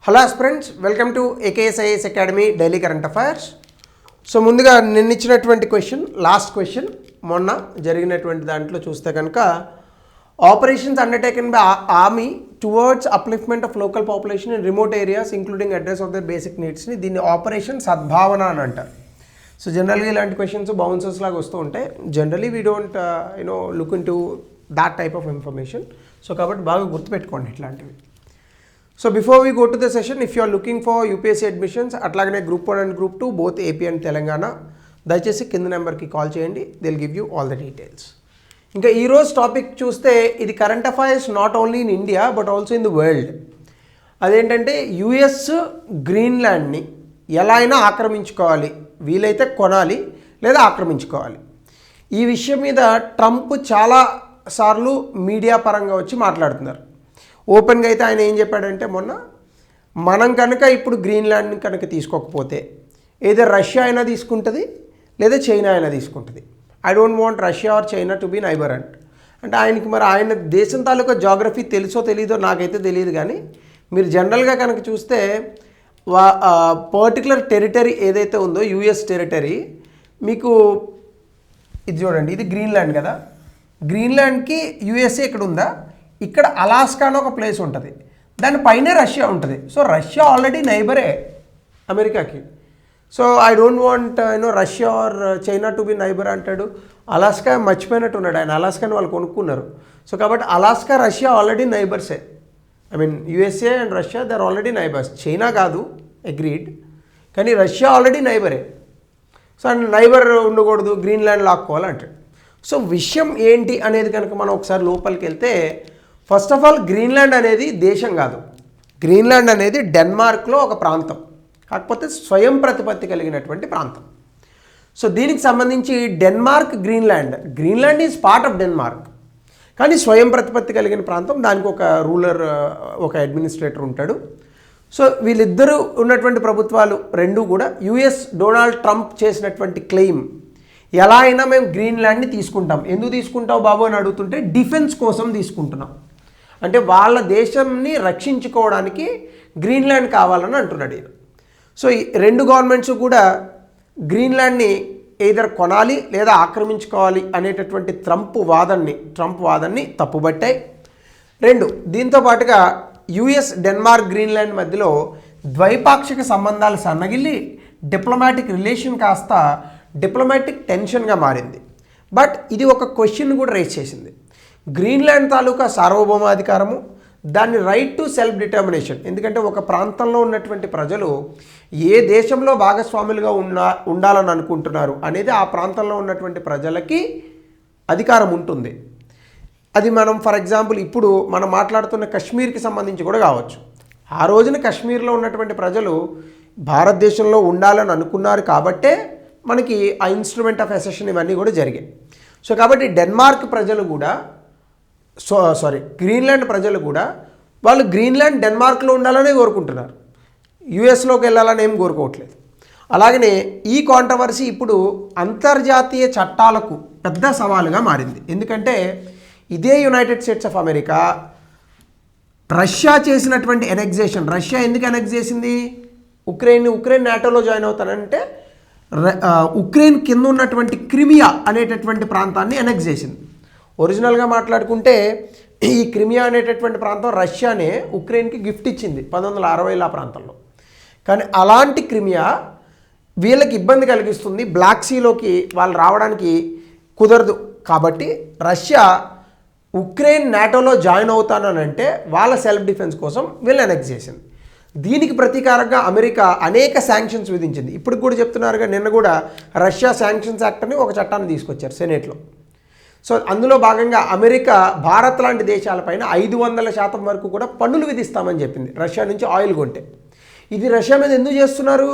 Hello friends, welcome to AKSIS academy daily current affairs. So ముందుగా నిన్నిచ్చినటువంటి question, last question మొన్న జరిగినటువంటి దాంట్లో చూస్తే కనుక operations undertaken by army towards upliftment of local population in remote areas including address of their basic నీడ్స్ని దీన్ని operation సద్భావన అని అంటారు. సో జనరల్గా ఇలాంటి క్వశ్చన్స్ బౌన్సర్స్ లాగా వస్తూ ఉంటాయి. Generally we don't look in to that type of information. So కాబట్టి బాగా గుర్తుపెట్టుకోండి ఇట్లాంటివి. So before we go to the session, if you are looking for UPSC admissions, అట్లాగనే group 1 and group 2 both AP and Telangana, దయచేసి కింద నెంబర్కి call చేయండి. They will give you all the details. ఇంకా ఈరోజు టాపిక్ చూస్తే ఇది current affairs not only in India but also in the world. అదేంటంటే యుఎస్ గ్రీన్లాండ్ని ఎలా అయినా ఆక్రమించుకోవాలి, వీలైతే కొనాలి లేదా ఆక్రమించుకోవాలి. ఈ విషయం మీద ట్రంప్ చాలా సార్లు మీడియా పరంగా వచ్చి మాట్లాడుతున్నారు. ఓపెన్గా అయితే ఆయన ఏం చెప్పాడంటే, మొన్న మనం కనుక ఇప్పుడు గ్రీన్లాండ్ని కనుక తీసుకోకపోతే ఏదో రష్యా అయినా తీసుకుంటుంది లేదా చైనా అయినా తీసుకుంటుంది. I don't want Russia or China to be neighbour అంటే ఆయనకి మరి ఆయన దేశం తాలూకా జాగ్రఫీ తెలుసో తెలీదో నాకైతే తెలియదు. కానీ మీరు జనరల్గా కనుక చూస్తే పర్టికులర్ టెరిటరీ ఏదైతే ఉందో యుఎస్ టెరిటరీ, మీకు ఇది చూడండి, ఇది గ్రీన్లాండ్ కదా. గ్రీన్లాండ్కి యుఎస్ఏ ఇక్కడ ఉందా, ఇక్కడ అలాస్కా అని ఒక ప్లేస్ ఉంటుంది, దానిపైనే రష్యా ఉంటుంది. సో రష్యా ఆల్రెడీ నైబరే అమెరికాకి. So I don't want Russia or China to be neighbour అంటాడు. అలాస్కా మర్చిపోయినట్టు ఉన్నాడు ఆయన, అలాస్కాని వాళ్ళు కొనుక్కున్నారు. సో కాబట్టి అలాస్కా రష్యా ఆల్రెడీ నైబర్సే. I mean USA and Russia they are already neighbours. China కాదు, అగ్రీడ్, కానీ రష్యా ఆల్రెడీ నైబరే. సో అండ్ నైబర్ ఉండకూడదు, గ్రీన్లాండ్ లాక్కోవాలంటాడు. సో విషయం ఏంటి అనేది కనుక మనం ఒకసారి లోపలికి వెళ్తే, ఫస్ట్ ఆఫ్ ఆల్ గ్రీన్లాండ్ అనేది దేశం కాదు. గ్రీన్లాండ్ అనేది డెన్మార్క్లో ఒక ప్రాంతం, కాకపోతే స్వయం ప్రతిపత్తి కలిగినటువంటి ప్రాంతం. సో దీనికి సంబంధించి Denmark Greenland is part of Denmark, కానీ స్వయం ప్రతిపత్తి కలిగిన ప్రాంతం. దానికి ఒక రూలర్, ఒక అడ్మినిస్ట్రేటర్ ఉంటాడు. సో వీళ్ళిద్దరూ ఉన్నటువంటి ప్రభుత్వాలు రెండు కూడా యుఎస్ డొనాల్డ్ ట్రంప్ చేసినటువంటి క్లెయిమ్, ఎలా అయినా మేము గ్రీన్లాండ్ని తీసుకుంటాం. ఎందుకు తీసుకుంటావు బాబు అని అడుగుతుంటే, డిఫెన్స్ కోసం తీసుకుంటున్నాం. అంటే వాళ్ళ దేశాన్ని రక్షించుకోవడానికి గ్రీన్లాండ్ కావాలని అంటున్నాడు ఈయన. సో ఈ రెండు గవర్నమెంట్స్ కూడా గ్రీన్లాండ్ని ఎయిదర్ కొనాలి లేదా ఆక్రమించుకోవాలి అనేటటువంటి ట్రంప్ వాదన్ని తప్పుబట్టాయి. రెండు, దీంతో పాటుగా యుఎస్ డెన్మార్క్ గ్రీన్లాండ్ మధ్యలో ద్వైపాక్షిక సంబంధాలు సన్నగిల్లి డిప్లొమాటిక్ రిలేషన్ కాస్త డిప్లొమాటిక్ టెన్షన్గా మారింది. బట్ ఇది ఒక క్వశ్చన్ కూడా రేస్ చేసింది. గ్రీన్లాండ్ తాలూకా సార్వభౌమాధికారము, దాన్ని రైట్ టు సెల్ఫ్ డిటర్మినేషన్. ఎందుకంటే ఒక ప్రాంతంలో ఉన్నటువంటి ప్రజలు ఏ దేశంలో భాగస్వాములుగా ఉండాలని అనుకుంటున్నారు అనేది ఆ ప్రాంతంలో ఉన్నటువంటి ప్రజలకి అధికారం ఉంటుంది. అది మనం ఫర్ ఎగ్జాంపుల్ ఇప్పుడు మనం మాట్లాడుతున్న కశ్మీర్కి సంబంధించి కూడా కావచ్చు. ఆ రోజున కశ్మీర్లో ఉన్నటువంటి ప్రజలు భారతదేశంలో ఉండాలని అనుకున్నారు కాబట్టే మనకి ఆ ఇన్స్ట్రుమెంట్ ఆఫ్ అసెషన్ ఇవన్నీ కూడా జరిగాయి. సో కాబట్టి డెన్మార్క్ ప్రజలు కూడా గ్రీన్లాండ్ ప్రజలు కూడా వాళ్ళు గ్రీన్లాండ్ డెన్మార్క్లో ఉండాలనే కోరుకుంటున్నారు, యుఎస్లోకి వెళ్ళాలని ఏం కోరుకోవట్లేదు. అలాగనే ఈ కాంట్రవర్సీ ఇప్పుడు అంతర్జాతీయ చట్టాలకు పెద్ద సవాలుగా మారింది. ఎందుకంటే ఇదే United states of America Russia చేసినటువంటి ఎనెక్సేషన్, రష్యా ఎందుకు ఎనెక్స్ చేసింది ఉక్రెయిన్ నాటోలో జాయిన్ అవుతానంటే, ఉక్రెయిన్ కింద ఉన్నటువంటి క్రిమియా అనేటటువంటి ప్రాంతాన్ని ఎనెక్స్ చేసింది. ఒరిజినల్గా మాట్లాడుకుంటే ఈ క్రిమియా అనేటటువంటి ప్రాంతం రష్యానే ఉక్రెయిన్కి గిఫ్ట్ ఇచ్చింది 1960 ఆ ప్రాంతంలో. కానీ అలాంటి క్రిమియా వీళ్ళకి ఇబ్బంది కలిగిస్తుంది, బ్లాక్ సీలోకి వాళ్ళు రావడానికి కుదరదు. కాబట్టి రష్యా ఉక్రెయిన్ నాటోలో జాయిన్ అవుతానంటే వాళ్ళ సెల్ఫ్ డిఫెన్స్ కోసం వీళ్ళు ఎనెక్స్ చేసింది. దీనికి ప్రతీకారంగా అమెరికా అనేక శాంక్షన్స్ విధించింది. ఇప్పుడు కూడా చెప్తున్నారుగా, నిన్న కూడా రష్యా శాంక్షన్స్ యాక్ట్ అని ఒక చట్టాన్ని తీసుకొచ్చారు సెనేట్లో. సో అందులో భాగంగా అమెరికా భారత్ లాంటి దేశాలపైన 500% వరకు కూడా పన్నులు విధిస్తామని చెప్పింది రష్యా నుంచి ఆయిల్ కొంటే. ఇది రష్యా మీద ఎందుకు చేస్తున్నారు,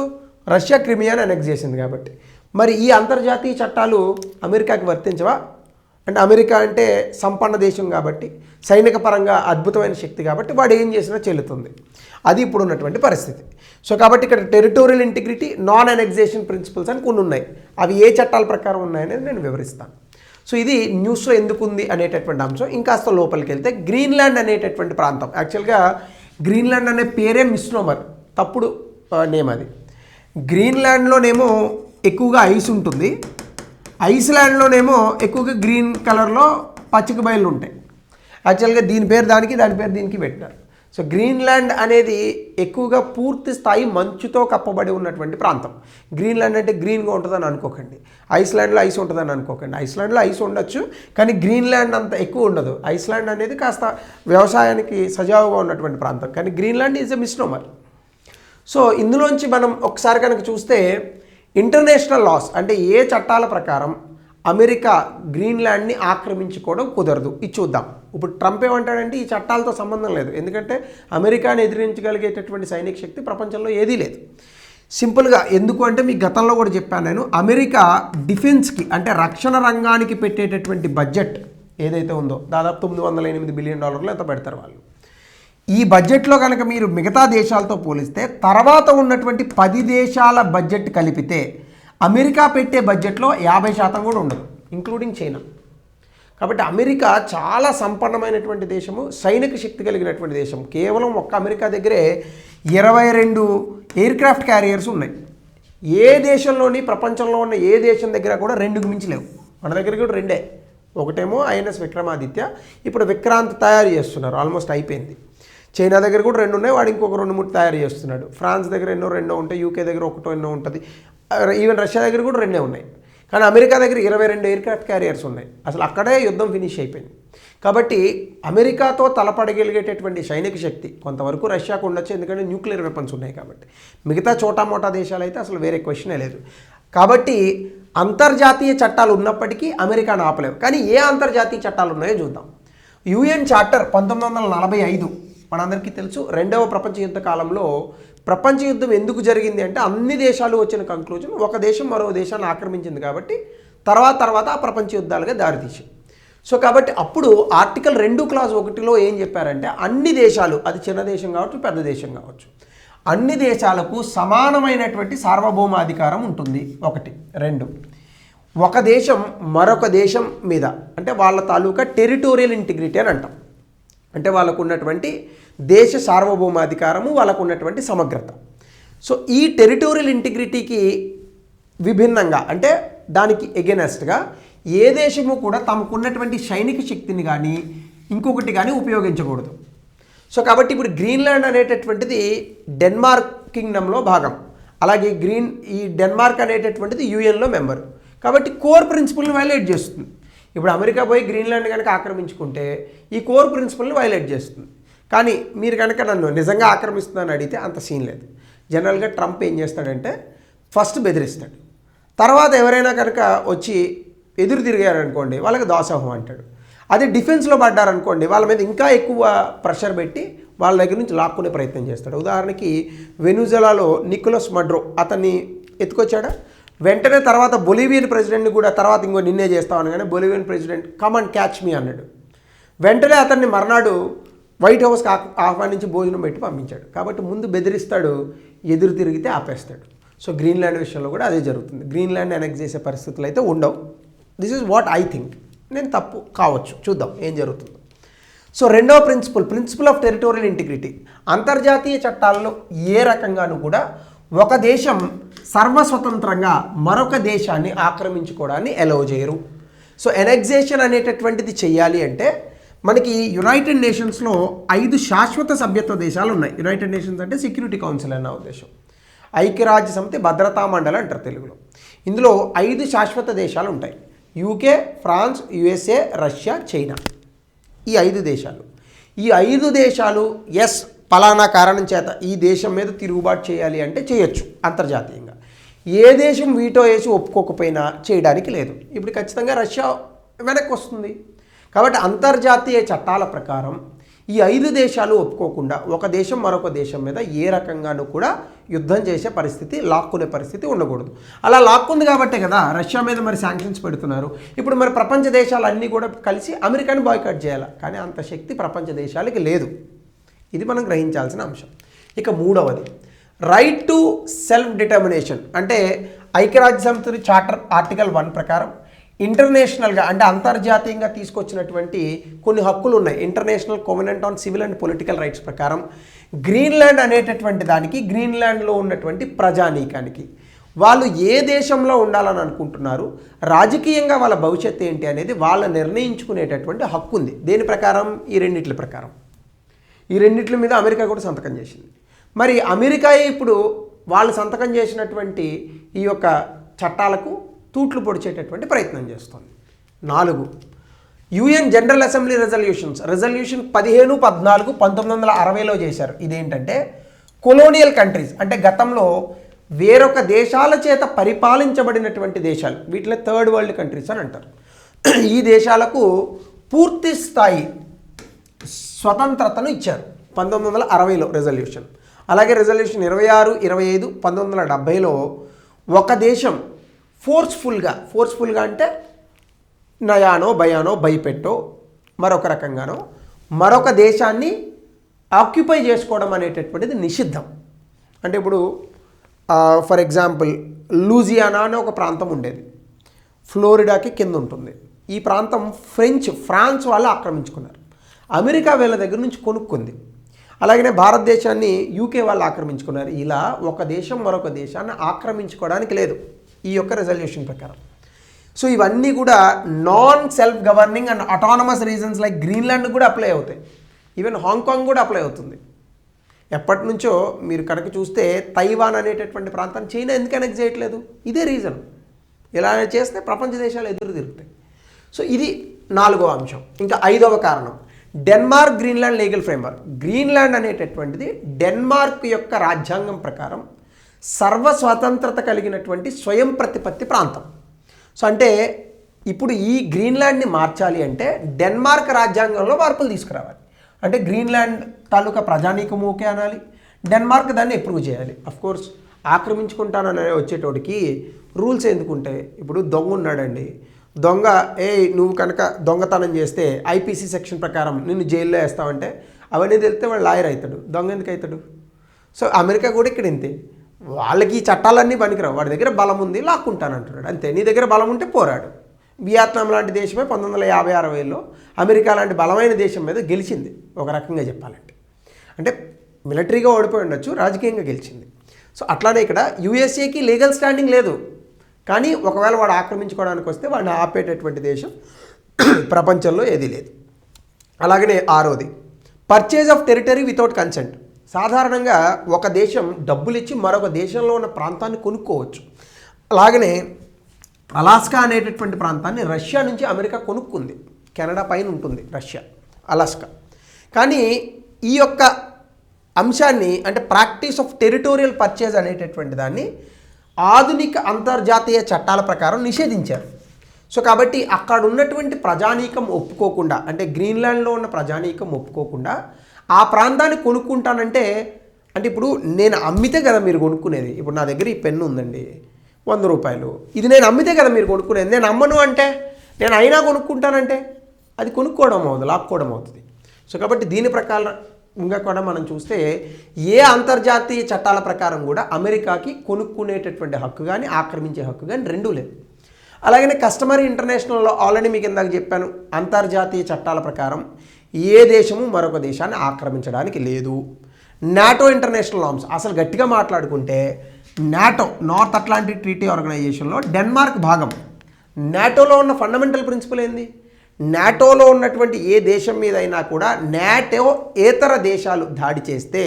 రష్యా క్రిమియాని ఎనెక్స్ చేసింది కాబట్టి. మరి ఈ అంతర్జాతీయ చట్టాలు అమెరికాకి వర్తించవా అంటే, అమెరికా అంటే సంపన్న దేశం కాబట్టి, సైనిక పరంగా అద్భుతమైన శక్తి కాబట్టి వాడు ఏం చేసినా చెల్లుతుంది. అది ఇప్పుడు ఉన్నటువంటి పరిస్థితి. సో కాబట్టి ఇక్కడ territorial integrity, non annexation principles అని కొన్ని ఉన్నాయి. అవి ఏ చట్టాల ప్రకారం ఉన్నాయనేది నేను వివరిస్తాను. సో ఇది న్యూస్లో ఎందుకు ఉంది అనేటటువంటి అంశం. ఇంకాస్త లోపలికి వెళ్తే గ్రీన్లాండ్ అనేటటువంటి ప్రాంతం, యాక్చువల్గా గ్రీన్లాండ్ అనే పేరే మిస్నోమర్, తప్పుడు నేమ్ అది. గ్రీన్లాండ్లోనేమో ఎక్కువగా ఐస్ ఉంటుంది, ఐస్లాండ్లోనేమో ఎక్కువగా గ్రీన్ కలర్లో పచ్చిక బయళ్ళు ఉంటాయి. యాక్చువల్గా దీని పేరు దానికి, దాని పేరు దీనికి పెట్టినారు. సో గ్రీన్లాండ్ అనేది ఎక్కువగా పూర్తి స్థాయి మంచుతో కప్పబడి ఉన్నటువంటి ప్రాంతం. గ్రీన్లాండ్ అంటే గ్రీన్గా ఉంటుందని అనుకోకండి, ఐస్లాండ్లో ఐస్ ఉంటుందని అనుకోకండి. ఐస్లాండ్లో ఐస్ ఉండొచ్చు, కానీ గ్రీన్లాండ్ అంత ఎక్కువ ఉండదు. ఐస్లాండ్ అనేది కాస్త వ్యవసాయానికి సజావుగా ఉన్నటువంటి ప్రాంతం, కానీ Greenland is a misnomer. So ఇందులోంచి మనం ఒకసారి కనుక చూస్తే ఇంటర్నేషనల్ లాస్ అంటే ఏ చట్టాల ప్రకారం అమెరికా గ్రీన్లాండ్ని ఆక్రమించుకోవడం కుదరదు, ఇది చూద్దాం. ఇప్పుడు ట్రంప్ ఏమంటాడంటే ఈ చట్టాలతో సంబంధం లేదు, ఎందుకంటే అమెరికాని ఎదిరించగలిగేటటువంటి సైనిక శక్తి ప్రపంచంలో ఏదీ లేదు. సింపుల్గా ఎందుకు అంటే మీకు గతంలో కూడా చెప్పాను నేను, అమెరికా డిఫెన్స్కి అంటే రక్షణ రంగానికి పెట్టేటటువంటి బడ్జెట్ ఏదైతే ఉందో దాదాపు $908 బిలియన్ ఎంత పెడతారు వాళ్ళు. ఈ బడ్జెట్లో కనుక మీరు మిగతా దేశాలతో పోలిస్తే తర్వాత ఉన్నటువంటి 10 దేశాల బడ్జెట్ కలిపితే అమెరికా పెట్టే బడ్జెట్లో 50% కూడా ఉండదు, ఇంక్లూడింగ్ చైనా. కాబట్టి అమెరికా చాలా సంపన్నమైనటువంటి దేశము, సైనిక శక్తి కలిగినటువంటి దేశం. కేవలం ఒక్క అమెరికా దగ్గరే 22 ఎయిర్ క్రాఫ్ట్ క్యారియర్స్ ఉన్నాయి. ఏ దేశంలోని ప్రపంచంలో ఉన్న ఏ దేశం దగ్గర కూడా 2కు మించి లేవు. మన దగ్గర కూడా 2. ఒకటేమో ఐఎన్ఎస్ విక్రమాదిత్య, ఇప్పుడు విక్రాంత్ తయారు చేస్తున్నారు, ఆల్మోస్ట్ అయిపోయింది. చైనా దగ్గర కూడా 2 ఉన్నాయి, వాడు ఇంకొక 2-3 తయారు చేస్తున్నాడు. ఫ్రాన్స్ దగ్గర రెండో ఉంటాయి, యూకే దగ్గర ఎన్నో ఉంటుంది, ఈవెన్ రష్యా దగ్గర కూడా 2 ఉన్నాయి. కానీ అమెరికా దగ్గర 22 ఎయిర్ క్రాఫ్ట్ క్యారియర్స్ ఉన్నాయి. అసలు అక్కడే యుద్ధం ఫినిష్ అయిపోయింది. కాబట్టి అమెరికాతో తలపడగలిగేటటువంటి సైనిక శక్తి కొంతవరకు రష్యాకు ఉండొచ్చు, ఎందుకంటే న్యూక్లియర్ వెపన్స్ ఉన్నాయి కాబట్టి. మిగతా చోటా దేశాలు అయితే అసలు వేరే క్వశ్చనే లేదు. కాబట్టి అంతర్జాతీయ చట్టాలు ఉన్నప్పటికీ అమెరికాను ఆపలేవు. కానీ ఏ అంతర్జాతీయ చట్టాలు ఉన్నాయో చూద్దాం. యుఎన్ చార్టర్ 1945 మనందరికీ తెలుసు. 2వ ప్రపంచ యుద్ధ కాలంలో ప్రపంచ యుద్ధం ఎందుకు జరిగింది అంటే అన్ని దేశాలు వచ్చిన కంక్లూజన్ ఒక దేశం మరో దేశాన్ని ఆక్రమించింది కాబట్టి తర్వాత ఆ ప్రపంచ యుద్ధాలుగా దారితీసింది. సో కాబట్టి అప్పుడు ఆర్టికల్ 2 క్లాజ్ 1లో ఏం చెప్పారంటే అన్ని దేశాలు, అది చిన్న దేశం కావచ్చు పెద్ద దేశం కావచ్చు, అన్ని దేశాలకు సమానమైనటువంటి సార్వభౌమాధికారం ఉంటుంది. 1. 2, ఒక దేశం మరొక దేశం మీద అంటే వాళ్ళ తాలూకా టెరిటోరియల్ ఇంటిగ్రిటీ అని అంటాం. అంటే వాళ్ళకు ఉన్నటువంటి దేశ సార్వభౌమాధికారము, వాళ్ళకు ఉన్నటువంటి సమగ్రత. సో ఈ టెరిటోరియల్ ఇంటిగ్రిటీకి విభిన్నంగా అంటే దానికి ఎగెనెస్ట్గా ఏ దేశము కూడా తమకున్నటువంటి సైనిక శక్తిని కానీ ఇంకొకటి కానీ ఉపయోగించకూడదు. సో కాబట్టి ఇప్పుడు గ్రీన్లాండ్ అనేటటువంటిది డెన్మార్క్ కింగ్డమ్లో భాగం, అలాగే ఈ డెన్మార్క్ అనేటటువంటిది యుఎన్లో మెంబరు. కాబట్టి కోర్ ప్రిన్సిపల్ని వైలేట్ చేస్తుంది. ఇప్పుడు అమెరికా పోయి గ్రీన్లాండ్ కనుక ఆక్రమించుకుంటే ఈ కోర్ ప్రిన్సిపల్ని వైలేట్ చేస్తుంది. కానీ మీరు కనుక నన్ను నిజంగా ఆక్రమిస్తుందని అడిగితే అంత సీన్ లేదు. జనరల్గా ట్రంప్ ఏం చేస్తాడంటే ఫస్ట్ బెదిరిస్తాడు, తర్వాత ఎవరైనా కనుక వచ్చి ఎదురు తిరిగారనుకోండి వాళ్ళకి దాసోహం అంటాడు. అదే డిఫెన్స్లో పడ్డారనుకోండి వాళ్ళ మీద ఇంకా ఎక్కువ ప్రెషర్ పెట్టి వాళ్ళ దగ్గర నుంచి లాక్కునే ప్రయత్నం చేస్తాడు. ఉదాహరణకి వెనుజులాలో నికోలస్ మడ్రో అతన్ని ఎత్తుకొచ్చాడా, వెంటనే తర్వాత బొలివియన్ ప్రెసిడెంట్ని కూడా తర్వాత నిన్నే చేస్తామని కానీ Bolivian president come and catch మీ అన్నాడు. వెంటనే అతన్ని మర్నాడు వైట్ హౌస్కి ఆహ్వానించి భోజనం పెట్టి పంపించాడు. కాబట్టి ముందు బెదిరిస్తాడు, ఎదురు తిరిగితే ఆపేస్తాడు. సో గ్రీన్లాండ్ విషయంలో కూడా అదే జరుగుతుంది. గ్రీన్లాండ్ అనెక్స్ చేసే పరిస్థితులు అయితే ఉండవు. This is what I think. నేను తప్పు కావచ్చు, చూద్దాం ఏం జరుగుతుందో. సో 2వ ప్రిన్సిపల్ ఆఫ్ టెరిటోరియల్ ఇంటిగ్రిటీ. అంతర్జాతీయ చట్టాల్లో ఏ రకంగానూ కూడా ఒక దేశం సర్వస్వతంత్రంగా మరొక దేశాన్ని ఆక్రమించుకోవడాన్ని అలౌ చేయరు. సో ఎనెక్సేషన్ అనేటటువంటిది చెయ్యాలి అంటే మనకి యునైటెడ్ నేషన్స్లో 5 శాశ్వత సభ్యత్వ దేశాలు ఉన్నాయి. యునైటెడ్ నేషన్స్ అంటే సెక్యూరిటీ కౌన్సిల్ అన్న ఉద్దేశం. ఐక్యరాజ్య సమితి భద్రతా మండలి అంటారు తెలుగులో. ఇందులో 5 శాశ్వత దేశాలు ఉంటాయి. UK, France, USA, Russia, China. ఈ 5 దేశాలు. ఈ 5 దేశాలు పలానా కారణం చేత ఈ దేశం మీద తిరుగుబాటు చేయాలి అంటే చేయొచ్చు అంతర్జాతీయంగా. ఏ దేశం వీటో వేసి ఒప్పుకోకపోయినా చేయడానికి లేదు. ఇప్పుడు ఖచ్చితంగా రష్యా వెనక్కి వస్తుంది. కాబట్టి అంతర్జాతీయ చట్టాల ప్రకారం ఈ 5 దేశాలు ఒప్పుకోకుండా ఒక దేశం మరొక దేశం మీద ఏ రకంగానూ కూడా యుద్ధం చేసే పరిస్థితి, లాక్కునే పరిస్థితి ఉండకూడదు. అలా లాక్కుంది కాబట్టే కదా రష్యా మీద మరి శాంక్షన్స్ పెడుతున్నారు. ఇప్పుడు మరి ప్రపంచ దేశాలన్నీ కూడా కలిసి అమెరికాని బాయ్కాట్ చేయాలి. కానీ అంత శక్తి ప్రపంచ దేశాలకి లేదు. ఇది మనం గ్రహించాల్సిన అంశం. ఇక 3వది రైట్ టు సెల్ఫ్ డిటర్మినేషన్. అంటే ఐక్యరాజ్య సమితి చార్టర్ ఆర్టికల్ 1 ప్రకారం ఇంటర్నేషనల్గా అంటే అంతర్జాతీయంగా తీసుకొచ్చినటువంటి కొన్ని హక్కులు ఉన్నాయి. International covenant on civil and political rights ప్రకారం గ్రీన్లాండ్ అనేటటువంటి దానికి, గ్రీన్లాండ్లో ఉన్నటువంటి ప్రజానీకానికి వాళ్ళు ఏ దేశంలో ఉండాలని అనుకుంటున్నారు, రాజకీయంగా వాళ్ళ భవిష్యత్తు ఏంటి అనేది వాళ్ళ నిర్ణయించుకునేటటువంటి హక్కు ఉంది. దేని ప్రకారం? ఈ రెండిట్ల ప్రకారం. ఈ రెండిట్ల మీద అమెరికా కూడా సంతకం చేసింది. మరి అమెరికా ఇప్పుడు వాళ్ళు సంతకం చేసినటువంటి ఈ యొక్క చట్టాలకు తూట్లు పొడిచేటటువంటి ప్రయత్నం చేస్తుంది. 4 యుఎన్ జనరల్ అసెంబ్లీ రెజల్యూషన్ 1514 1960లో చేశారు. ఇదేంటంటే కొలోనియల్ కంట్రీస్ అంటే గతంలో వేరొక దేశాల చేత పరిపాలించబడినటువంటి దేశాలు, వీటిలో థర్డ్ వరల్డ్ కంట్రీస్ అని అంటారు. ఈ దేశాలకు పూర్తి స్థాయి స్వతంత్రతను ఇచ్చారు 1960లో రెజల్యూషన్. అలాగే రెజల్యూషన్ 26, 25 1970లో ఒక దేశం ఫోర్స్ఫుల్గా అంటే నయానో భయానో భయపెట్టో మరొక రకంగానో మరొక దేశాన్ని ఆక్యుపై చేసుకోవడం అనేటటువంటిది నిషిద్ధం. అంటే ఇప్పుడు ఫర్ ఎగ్జాంపుల్ లూజియానా అనే ఒక ప్రాంతం ఉండేది, ఫ్లోరిడాకి కింద ఉంటుంది. ఈ ప్రాంతం ఫ్రాన్స్ వాళ్ళు ఆక్రమించుకున్నారు. అమెరికా వీళ్ళ దగ్గర నుంచి కొనుక్కుంది. అలాగనే భారతదేశాన్ని యూకే వాళ్ళు ఆక్రమించుకున్నారు. ఇలా ఒక దేశం మరొక దేశాన్ని ఆక్రమించుకోవడానికి లేదు ఈ యొక్క రెజల్యూషన్ ప్రకారం. సో ఇవన్నీ కూడా non self governing and autonomous reasons like Greenland కూడా అప్లై అవుతాయి. ఈవెన్ హాంకాంగ్ కూడా అప్లై అవుతుంది. ఎప్పటి నుంచో మీరు కనుక చూస్తే తైవాన్ అనేటటువంటి ప్రాంతాన్ని చైనా ఎందుకు అనెక్స్ చేయట్లేదు? ఇదే రీజన్. ఇలా చేస్తే ప్రపంచ దేశాలు ఎదురు తిరుగుతాయి. సో ఇది 4వ అంశం. ఇంకా 5వ కారణం Denmark Greenland legal framework. Greenland అనేటటువంటిది డెన్మార్క్ యొక్క రాజ్యాంగం ప్రకారం సర్వస్వతంత్రత కలిగినటువంటి స్వయం ప్రతిపత్తి ప్రాంతం. సో అంటే ఇప్పుడు ఈ గ్రీన్లాండ్ని మార్చాలి అంటే డెన్మార్క్ రాజ్యాంగంలో మార్పులు తీసుకురావాలి. అంటే గ్రీన్లాండ్ తాలూకా ప్రజానీకము ఓకే అనాలి, డెన్మార్క్ దాన్ని అప్రూవ్ చేయాలి. అఫ్కోర్స్ ఆక్రమించుకుంటానని వచ్చేటోడికి రూల్స్ ఎందుకుంటాయి? ఇప్పుడు దొంగ ఉన్నాడండి, దొంగ నువ్వు కనుక దొంగతనం చేస్తే ఐపీసీ సెక్షన్ ప్రకారం నిన్ను జైల్లో వేస్తావంటే అవన్నీ తెలిస్తే వాడు లాయర్ అవుతాడు, దొంగ ఎందుకు అవుతాడు? సో అమెరికా కూడా ఇక్కడ ఇంతే, వాళ్ళకి ఈ చట్టాలన్నీ పనికిరావు. వాడి దగ్గర బలం ఉంది, లాక్కుంటానంటున్నాడు అంతే. నీ దగ్గర బలం ఉంటే పోరాడు. వియత్నాం లాంటి దేశమే 1950-60లో అమెరికా లాంటి బలమైన దేశం మీద గెలిచింది ఒక రకంగా చెప్పాలంటే. అంటే మిలిటరీగా ఓడిపోయి ఉండొచ్చు, రాజకీయంగా గెలిచింది. సో అట్లానే ఇక్కడ యూఎస్ఏకి లీగల్ స్టాండింగ్ లేదు, కానీ ఒకవేళ వాడు ఆక్రమించుకోవడానికి వస్తే వాడిని ఆపేటటువంటి దేశం ప్రపంచంలో ఏదీ లేదు. అలాగనే 6వది purchase of territory without consent. సాధారణంగా ఒక దేశం డబ్బులు ఇచ్చి మరొక దేశంలో ఉన్న ప్రాంతాన్ని కొనుక్కోవచ్చు. అలాగనే అలాస్కా అనేటటువంటి ప్రాంతాన్ని రష్యా నుంచి అమెరికా కొనుక్కుంది. కెనడా పైన ఉంటుంది రష్యా, అలాస్కా. కానీ ఈ యొక్క అంశాన్ని అంటే ప్రాక్టీస్ ఆఫ్ టెరిటోరియల్ పర్చేజ్ అనేటటువంటి దాన్ని ఆధునిక అంతర్జాతీయ చట్టాల ప్రకారం నిషేధించారు. సో కాబట్టి అక్కడ ఉన్నటువంటి ప్రజానీకం ఒప్పుకోకుండా, అంటే గ్రీన్లాండ్లో ఉన్న ప్రజానీకం ఒప్పుకోకుండా ఆ ప్రాంతాన్ని కొనుక్కుంటానంటే, అంటే ఇప్పుడు నేను అమ్మితే కదా మీరు కొనుక్కునేది. ఇప్పుడు నా దగ్గర ఈ పెన్ను ఉందండి, 100 రూపాయలు, ఇది నేను అమ్మితే కదా మీరు కొనుక్కునేది. నేను అమ్మను అంటే, నేను అయినా కొనుక్కుంటానంటే అది కొనుక్కోవడం అవుతుంది, లాక్కోవడం అవుతుంది. సో కాబట్టి దీని ప్రకారంగా కూడా మనం చూస్తే ఏ అంతర్జాతీయ చట్టాల ప్రకారం కూడా అమెరికాకి కొనుక్కునేటటువంటి హక్కు కానీ ఆక్రమించే హక్కు కానీ రెండూ లేదు. అలాగనే కస్టమరీ ఇంటర్నేషనల్లో ఆల్రెడీ మీకు ఇందాక చెప్పాను, అంతర్జాతీయ చట్టాల ప్రకారం ఏ దేశము మరొక దేశాన్ని ఆక్రమించడానికి లేదు. నాటో ఇంటర్నేషనల్ నార్మ్స్, అసలు గట్టిగా మాట్లాడుకుంటే నాటో నార్త్ అట్లాంటిక్ ట్రీటీ ఆర్గనైజేషన్లో డెన్మార్క్ భాగం. నాటోలో ఉన్న ఫండమెంటల్ ప్రిన్సిపల్ ఏంది? నాటోలో ఉన్నటువంటి ఏ దేశం మీద అయినా కూడా నాటో ఏతర దేశాలు దాడి చేస్తే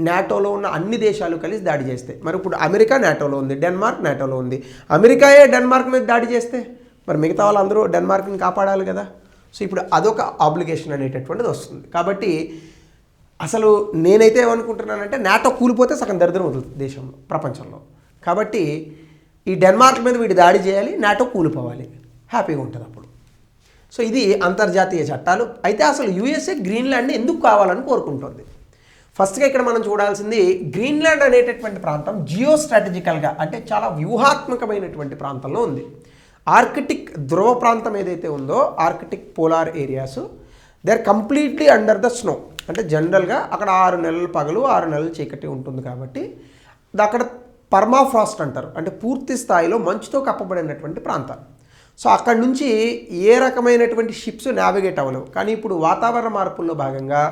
నాటోలో ఉన్న అన్ని దేశాలు కలిసి దాడి చేస్తాయి. మరి ఇప్పుడు అమెరికా నాటోలో ఉంది, డెన్మార్క్ నాటోలో ఉంది. అమెరికాయే డెన్మార్క్ మీద దాడి చేస్తే మరి మిగతా వాళ్ళందరూ డెన్మార్క్ని కాపాడాలి కదా. సో ఇప్పుడు అదొక ఆబ్లిగేషన్ అనేటటువంటిది వస్తుంది. కాబట్టి అసలు నేనైతే ఏమనుకుంటున్నానంటే నాటో కూలిపోతే సగం దరిద్రం అవుతుంది దేశంలో, ప్రపంచంలో. కాబట్టి ఈ డెన్మార్క్ మీద వీడి దాడి చేయాలి, నాటో కూలిపోవాలి, హ్యాపీగా ఉంటుంది అప్పుడు. సో ఇది అంతర్జాతీయ చట్టాలు. అయితే అసలు యూఎస్ఏ గ్రీన్లాండ్ని ఎందుకు కావాలని కోరుకుంటుంది? ఫస్ట్గా ఇక్కడ మనం చూడాల్సింది, గ్రీన్లాండ్ అనేటటువంటి ప్రాంతం జియో స్ట్రాటజికల్గా అంటే చాలా వ్యూహాత్మకమైనటువంటి ప్రాంతంలో ఉంది. ఆర్కిటిక్ ధ్రువ ప్రాంతం ఏదైతే ఉందో, Arctic polar areas, they are completely under the snow. అంటే జనరల్గా అక్కడ 6 నెలలు పగలు 6 నెలలు చీకటి ఉంటుంది. కాబట్టి అక్కడ పర్మాఫ్రాస్ట్ అంటారు, అంటే పూర్తి స్థాయిలో మంచుతో కప్పబడినటువంటి ప్రాంతాలు. సో అక్కడి నుంచి ఏ రకమైనటువంటి షిప్స్ నావిగేట్ అవ్వలేవు. కానీ ఇప్పుడు వాతావరణ మార్పుల్లో భాగంగా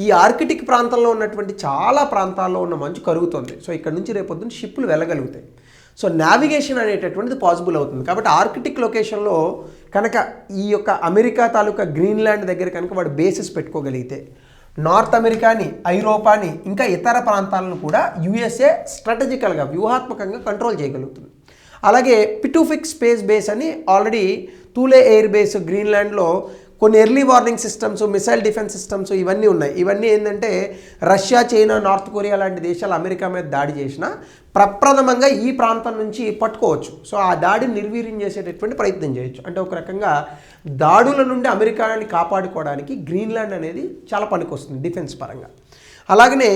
ఈ ఆర్కిటిక్ ప్రాంతంలో ఉన్నటువంటి చాలా ప్రాంతాల్లో ఉన్న మంచు కరుగుతుంది. సో ఇక్కడ నుంచి రేపొద్దున షిప్పులు వెళ్ళగలుగుతాయి. సో నావిగేషన్ అనేటటువంటిది పాసిబుల్ అవుతుంది. కాబట్టి ఆర్కిటిక్ లొకేషన్లో కనుక ఈ యొక్క అమెరికా తాలూకా గ్రీన్లాండ్ దగ్గర కనుక వాడు బేసిస్ పెట్టుకోగలిగితే నార్త్ అమెరికాని, ఐరోపాని, ఇంకా ఇతర ప్రాంతాలను కూడా యుఎస్ఏ స్ట్రాటజికల్గా వ్యూహాత్మకంగా కంట్రోల్ చేయగలుగుతుంది. అలాగే పిటూఫిక్ స్పేస్ బేస్ అని ఆల్రెడీ తూలే ఎయిర్ బేస్ గ్రీన్లాండ్లో కొన్ని early warning systems, missile defence systems ఇవన్నీ ఉన్నాయి. ఇవన్నీ ఏంటంటే రష్యా, చైనా, నార్త్ కొరియా లాంటి దేశాలు అమెరికా మీద దాడి చేసినా ప్రప్రథమంగా ఈ ప్రాంతం నుంచి పట్టుకోవచ్చు. సో ఆ దాడిని నిర్వీర్యం చేసేటటువంటి ప్రయత్నం చేయొచ్చు. అంటే ఒక రకంగా దాడుల నుండి అమెరికాని కాపాడుకోవడానికి గ్రీన్లాండ్ అనేది చాలా పనికొస్తుంది డిఫెన్స్ పరంగా. అలాగనే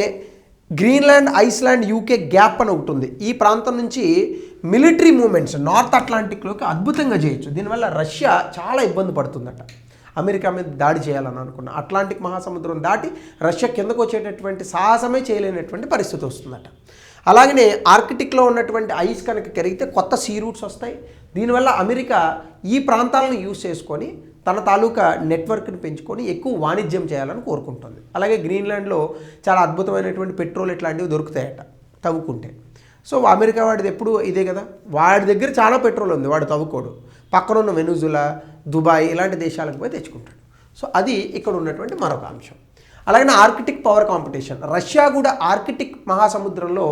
గ్రీన్లాండ్, ఐస్లాండ్, యూకే గ్యాప్ అని ఒకటి ఉంది. ఈ ప్రాంతం నుంచి మిలిటరీ మూమెంట్స్ నార్త్ అట్లాంటిక్లోకి అద్భుతంగా చేయొచ్చు. దీనివల్ల రష్యా చాలా ఇబ్బంది పడుతుందట అమెరికా మీద దాడి చేయాలని అనుకున్న. అట్లాంటిక్ మహాసముద్రం దాటి రష్యా కిందకు వచ్చేటటువంటి సాహసమే చేయలేనటువంటి పరిస్థితి వస్తుందట. అలాగనే ఆర్కిటిక్లో ఉన్నటువంటి ఐస్ కనుక కరిగితే కొత్త సీ రూట్స్ వస్తాయి. దీనివల్ల అమెరికా ఈ ప్రాంతాలను యూజ్ చేసుకొని తన తాలూకా నెట్వర్క్ని పెంచుకొని ఎక్కువ వాణిజ్యం చేయాలని కోరుకుంటుంది. అలాగే గ్రీన్లాండ్లో చాలా అద్భుతమైనటువంటి పెట్రోల్ ఇట్లాంటివి దొరుకుతాయట తవ్వుకుంటే. సో అమెరికా వాడిది ఎప్పుడు ఇదే కదా, వాడి దగ్గర చాలా పెట్రోల్ ఉంది, వాడు తవ్వుకోడు. పక్కనున్న వెనుజులా, దుబాయ్ ఇలాంటి దేశాలకు పోయి తెచ్చుకుంటాడు. సో అది ఇక్కడ ఉన్నటువంటి మరొక అంశం. అలాగే ఆర్కిటిక్ పవర్ కాంపిటీషన్. రష్యా కూడా ఆర్కిటిక్ మహాసముద్రంలో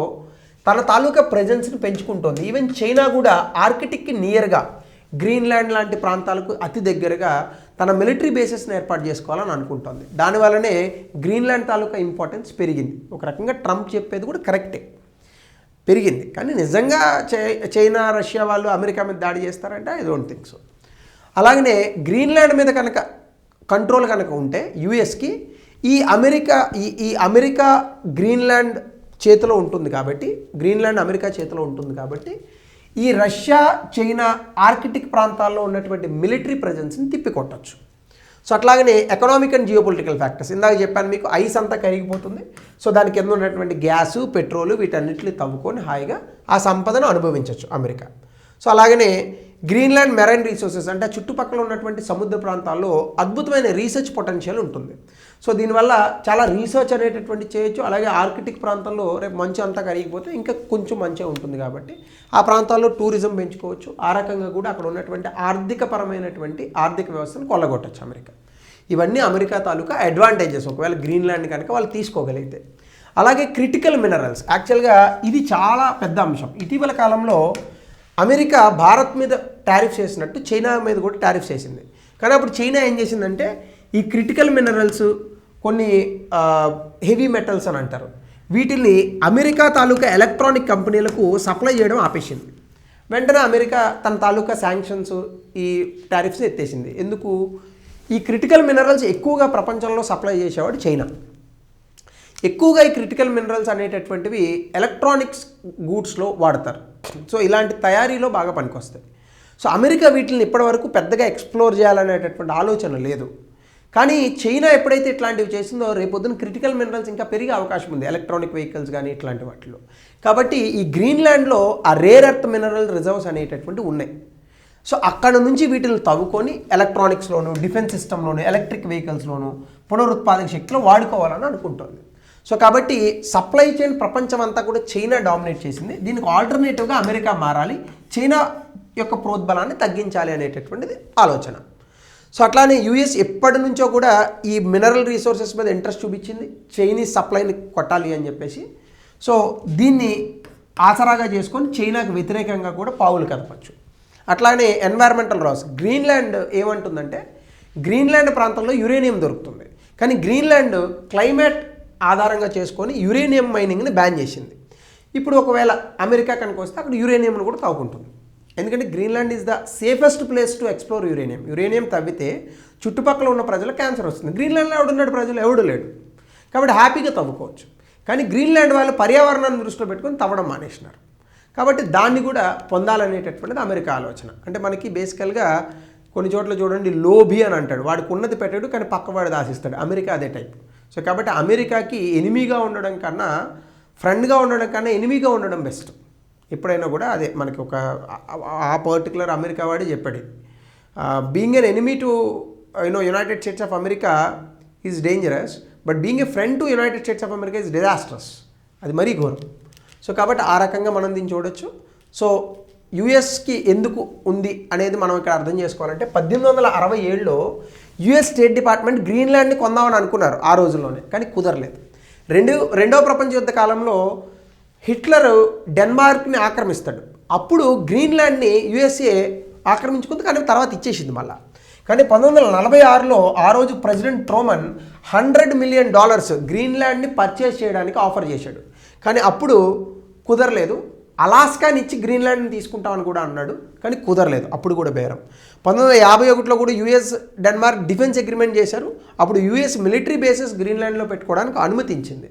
తన తాలూకా ప్రెజెన్స్ని పెంచుకుంటోంది. ఈవెన్ చైనా కూడా ఆర్కిటిక్కి నియర్గా గ్రీన్లాండ్ లాంటి ప్రాంతాలకు అతి దగ్గరగా తన మిలిటరీ బేసెస్ని ఏర్పాటు చేసుకోవాలని అనుకుంటోంది. దానివల్లనే గ్రీన్లాండ్ తాలూకా ఇంపార్టెన్స్ పెరిగింది. ఒక రకంగా ట్రంప్ చెప్పేది కూడా కరెక్టే, పెరిగింది. కానీ నిజంగా చైనా, రష్యా వాళ్ళు అమెరికా మీద దాడి చేస్తారంటే ఐ డోంట్ థింక్ సో. అలాగనే గ్రీన్లాండ్ మీద కనుక కంట్రోల్ కనుక ఉంటే యుఎస్కి ఈ అమెరికా గ్రీన్లాండ్ చేతిలో ఉంటుంది కాబట్టి, గ్రీన్లాండ్ అమెరికా చేతిలో ఉంటుంది కాబట్టి ఈ రష్యా, చైనా ఆర్కిటిక్ ప్రాంతాల్లో ఉన్నటువంటి మిలిటరీ ప్రెజెన్స్ని తిప్పికొట్టచ్చు. సో అట్లాగనే ఎకనామిక్ అండ్ జియోపొలిటికల్ ఫ్యాక్టర్స్. ఇందాక చెప్పాను మీకు, ఐస్ అంతా కరిగిపోతుంది. సో దాని కింద ఉన్నటువంటి గ్యాసు, పెట్రోలు వీటన్నిటిని తవ్వుకొని హాయిగా ఆ సంపదను అనుభవించవచ్చు అమెరికా. సో అలాగనే గ్రీన్లాండ్ మెరైన్ రీసోర్సెస్ అంటే చుట్టుపక్కల ఉన్నటువంటి సముద్ర ప్రాంతాల్లో అద్భుతమైన రీసెర్చ్ పొటెన్షియల్ ఉంటుంది. సో దీనివల్ల చాలా రీసెర్చ్ అనేటటువంటి చేయొచ్చు. అలాగే ఆర్కిటిక్ ప్రాంతంలో రేపు మంచు అంతా కరిగిపోతే ఇంకా కొంచెం మంచిగా ఉంటుంది కాబట్టి ఆ ప్రాంతాల్లో టూరిజం పెంచుకోవచ్చు. ఆ రకంగా కూడా అక్కడ ఉన్నటువంటి ఆర్థిక వ్యవస్థను కొల్లగొట్టచ్చు అమెరికా. ఇవన్నీ అమెరికా తాలూకా అడ్వాంటేజెస్ ఒకవేళ గ్రీన్లాండ్ కనుక వాళ్ళు తీసుకోగలిగితే. అలాగే క్రిటికల్ మినరల్స్. యాక్చువల్గా ఇది చాలా పెద్ద అంశం. ఇటీవల కాలంలో అమెరికా భారత్ మీద టారిఫ్ చేసినట్టు చైనా మీద కూడా టారిఫ్ చేసింది. కానీ అప్పుడు చైనా ఏం చేసిందంటే ఈ క్రిటికల్ మినరల్స్, కొన్ని హెవీ మెటల్స్ అని అంటారు, వీటిని అమెరికా తాలూకా ఎలక్ట్రానిక్ కంపెనీలకు సప్లై చేయడం ఆపేసింది. వెంటనే అమెరికా తన తాలూకా శాంక్షన్స్, ఈ టారిఫ్స్ ఎత్తేసింది. ఎందుకు? ఈ క్రిటికల్ మినరల్స్ ఎక్కువగా ప్రపంచంలో సప్లై చేసేవాడు చైనా. ఎక్కువగా ఈ క్రిటికల్ మినరల్స్ అనేటటువంటివి ఎలక్ట్రానిక్స్ గూడ్స్లో వాడతారు. సో ఇలాంటి తయారీలో బాగా పనికొస్తాయి. సో అమెరికా వీటిని ఇప్పటివరకు పెద్దగా ఎక్స్ప్లోర్ చేయాలనేటటువంటి ఆలోచన లేదు. కానీ చైనా ఎప్పుడైతే ఇట్లాంటివి చేసిందో రేపొద్దున క్రిటికల్ మినరల్స్ ఇంకా పెరిగే అవకాశం ఉంది, ఎలక్ట్రానిక్ వెహికల్స్ కానీ ఇట్లాంటి వాటిలో. కాబట్టి ఈ గ్రీన్లాండ్లో ఆ రేర్ ఎర్త్ మినరల్ రిజర్వ్స్ అనేటటువంటి ఉన్నాయి. సో అక్కడ నుంచి వీటిని తవ్వుకొని ఎలక్ట్రానిక్స్లోను, డిఫెన్స్ సిస్టంలోను, ఎలక్ట్రిక్ వెహికల్స్లోను, పునరుత్పాదక శక్తిలో వాడుకోవాలని అనుకుంటుంది. సో కాబట్టి సప్లై చైన్ ప్రపంచం అంతా కూడా చైనా డామినేట్ చేసింది. దీనికి ఆల్టర్నేటివ్గా అమెరికా మారాలి, చైనా యొక్క ప్రోద్బలాన్ని తగ్గించాలి అనేటటువంటిది ఆలోచన. సో అట్లానే యూఎస్ ఎప్పటి నుంచో కూడా ఈ మినరల్ రీసోర్సెస్ మీద ఇంట్రెస్ట్ చూపించింది, చైనీస్ సప్లైని కొట్టాలి అని చెప్పేసి. సో దీన్ని ఆసరాగా చేసుకొని చైనాకు వ్యతిరేకంగా కూడా పావులు కదపచ్చు. అట్లానే ఎన్వైరన్మెంటల్ లాస్. గ్రీన్లాండ్ ఏమంటుందంటే గ్రీన్లాండ్ ప్రాంతంలో యురేనియం దొరుకుతుంది, కానీ గ్రీన్లాండ్ క్లైమేట్ ఆధారంగా చేసుకొని యురేనియం మైనింగ్ని బ్యాన్ చేసింది. ఇప్పుడు ఒకవేళ అమెరికా కనుక వస్తే అక్కడ యురేనియంను కూడా తవ్వుకుంటుంది. ఎందుకంటే Greenland is the safest place to explore uranium. Uranium తవ్వితే చుట్టుపక్కల ఉన్న ప్రజలకు క్యాన్సర్ వస్తుంది. గ్రీన్లాండ్లో ఎవడున్నాడు? ప్రజలు ఎవడు లేడు. కాబట్టి హ్యాపీగా తవ్వుకోవచ్చు. కానీ గ్రీన్లాండ్ వాళ్ళు పర్యావరణాన్ని దృష్టిలో పెట్టుకొని తవ్వడం మానేసినారు. కాబట్టి దాన్ని కూడా పొందాలనేటటువంటిది అమెరికా ఆలోచన. అంటే మనకి బేసికల్గా కొన్ని చోట్ల చూడండి, లోభి అని అంటాడు, వాడికి ఉన్నది పెట్టాడు కానీ పక్కవాడు దాసిస్తాడు. అమెరికా అదే టైప్. సో కాబట్టి అమెరికాకి ఎనిమీగా ఉండడం కన్నా, ఫ్రెండ్గా ఉండడం కన్నా ఎనిమీగా ఉండడం బెస్ట్ ఎప్పుడైనా కూడా. అదే మనకి ఒక ఆ పర్టికులర్ అమెరికా వాడే చెప్పాడు. Being an enemy to United states of America is dangerous, but being a friend to United states of America is disastrous. అది మరీ ఘోరం. సో కాబట్టి ఆ రకంగా మనం దీన్ని చూడొచ్చు. సో యుఎస్కి ఎందుకు ఉంది అనేది మనం ఇక్కడ అర్థం చేసుకోవాలంటే 1867లో యుఎస్ స్టేట్ డిపార్ట్మెంట్ గ్రీన్లాండ్ని కొందామని అనుకున్నారు ఆ రోజుల్లోనే, కానీ కుదరలేదు. రెండవ ప్రపంచ యుద్ధ కాలంలో హిట్లర్ డెన్మార్క్ని ఆక్రమిస్తాడు. అప్పుడు గ్రీన్లాండ్ని యుఎస్ఏ ఆక్రమించుకుంది, కానీ తర్వాత ఇచ్చేసింది మళ్ళీ. కానీ 1946లో ఆ రోజు ప్రెసిడెంట్ ట్రూమన్ $100 మిలియన్ గ్రీన్లాండ్ని పర్చేస్ చేయడానికి ఆఫర్ చేశాడు. కానీ అప్పుడు కుదరలేదు. అలాస్కాని ఇచ్చి గ్రీన్లాండ్ని తీసుకుంటామని కూడా అన్నాడు, కానీ కుదరలేదు. అప్పుడు కూడా బేరం. 1951లో కూడా యుఎస్ డెన్మార్క్ డిఫెన్స్ అగ్రిమెంట్ చేశారు. అప్పుడు యుఎస్ మిలిటరీ బేసెస్ గ్రీన్లాండ్లో పెట్టుకోవడానికి అనుమతించింది.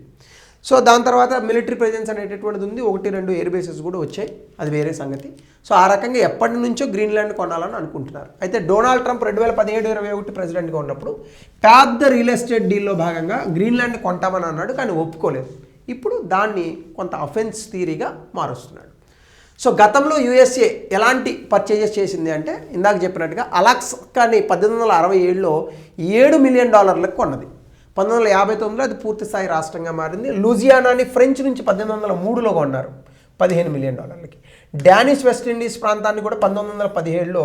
సో దాని తర్వాత మిలిటరీ ప్రెజెన్స్ అనేటటువంటిది ఉంది. 1-2 ఎయిర్ బేసెస్ కూడా వచ్చాయి, అది వేరే సంగతి. సో ఆ రకంగా ఎప్పటి నుంచో గ్రీన్లాండ్ కొనాలని అనుకుంటున్నారు. అయితే డొనాల్డ్ ట్రంప్ 2017-21 ప్రెసిడెంట్గా ఉన్నప్పుడు పెద్ద రియల్ ఎస్టేట్ డీల్లో భాగంగా గ్రీన్లాండ్ని కొంటామని అన్నాడు, కానీ ఒప్పుకోలేదు. ఇప్పుడు దాన్ని కొంత అఫెన్స్ థియరీగా మారుస్తున్నాడు. సో గతంలో యుఎస్ఏ ఎలాంటి పర్చేజెస్ చేసింది అంటే, ఇందాక చెప్పినట్టుగా అలాస్కాని 1867లో $7 మిలియన్ కొన్నది. 1959లో అది పూర్తి స్థాయి రాష్ట్రంగా మారింది. లూజియానాని ఫ్రెంచ్ నుంచి 1803లో కొన్నారు $15 మిలియన్. డానిష్ వెస్ట్ ఇండీస్ ప్రాంతాన్ని కూడా 1917లో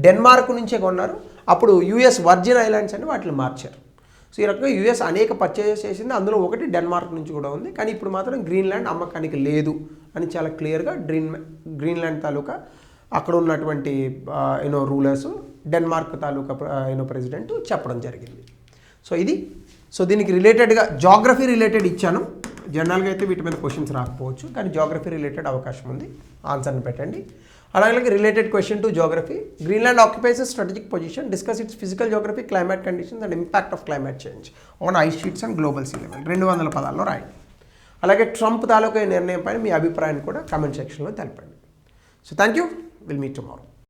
డెన్మార్క్ నుంచే కొన్నారు. అప్పుడు యుఎస్ వర్జిన్ ఐలాండ్స్ అని వాటిని మార్చారు. సో ఈ రకంగా యుఎస్ అనేక పర్చేజెస్ చేసింది, అందులో ఒకటి డెన్మార్క్ నుంచి కూడా ఉంది. కానీ ఇప్పుడు మాత్రం గ్రీన్లాండ్ అమ్మకానికి లేదు అని చాలా క్లియర్గా గ్రీన్లాండ్ తాలూకా అక్కడ ఉన్నటువంటి రూలర్స్, డెన్మార్క్ తాలూకా ప్రెసిడెంట్ చెప్పడం జరిగింది. సో ఇది. సో దీనికి రిలేటెడ్గా జాగ్రఫీ రిలేటెడ్ ఇచ్చాను. జనరల్గా అయితే వీటి మీద క్వశ్చన్స్ రాకపోవచ్చు, కానీ జాగ్రఫీ రిలేటెడ్ అవకాశం ఉంది. ఆన్సర్ని పెట్టండి. అలాగే related question to geography. Greenland occupies strategic position, discuss it's physical geography, climate conditions and impact of climate change on ice sheets and global sea level. 200 పదాల్లో రాయండి. అలాగే ట్రంప్ తాలూకా నిర్ణయం పైన మీ అభిప్రాయాన్ని కూడా కామెంట్ సెక్షన్లో తెలపండి. So thank you. Will meet tomorrow.